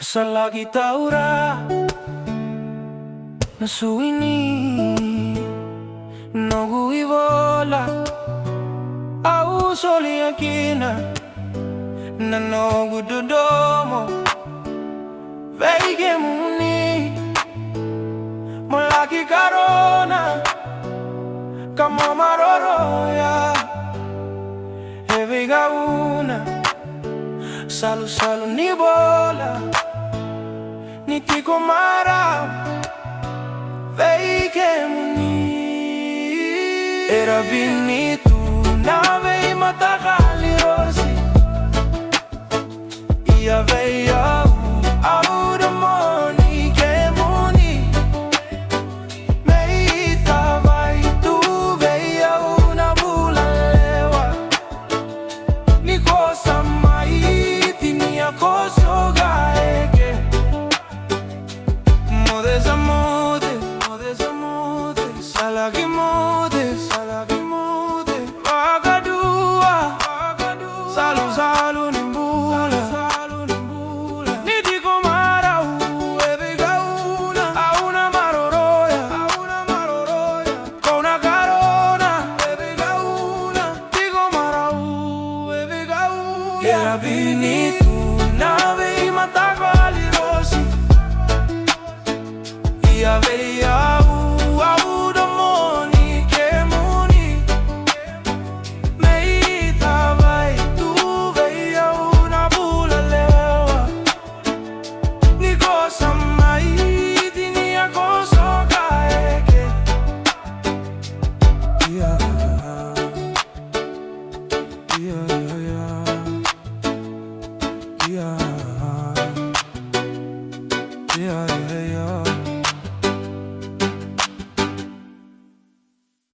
Sa lagi taura nasuini nogu ivola au soli akina na nogu dodomo veige muni molaki karona kama maroroya eveiga una salu ni bola ni tiko mara veige muni era bini tu nave matakali rosi ia veia au da moni ke muni meita vai tu veia una bula lewa ni cosa mai tinia cosa gaeke modes salagi mode vagadua salu nimbula ni dico mara evega una maroroya con una carona evega una dico mara evega era bini tu nave matakali rosi ia veia yeah.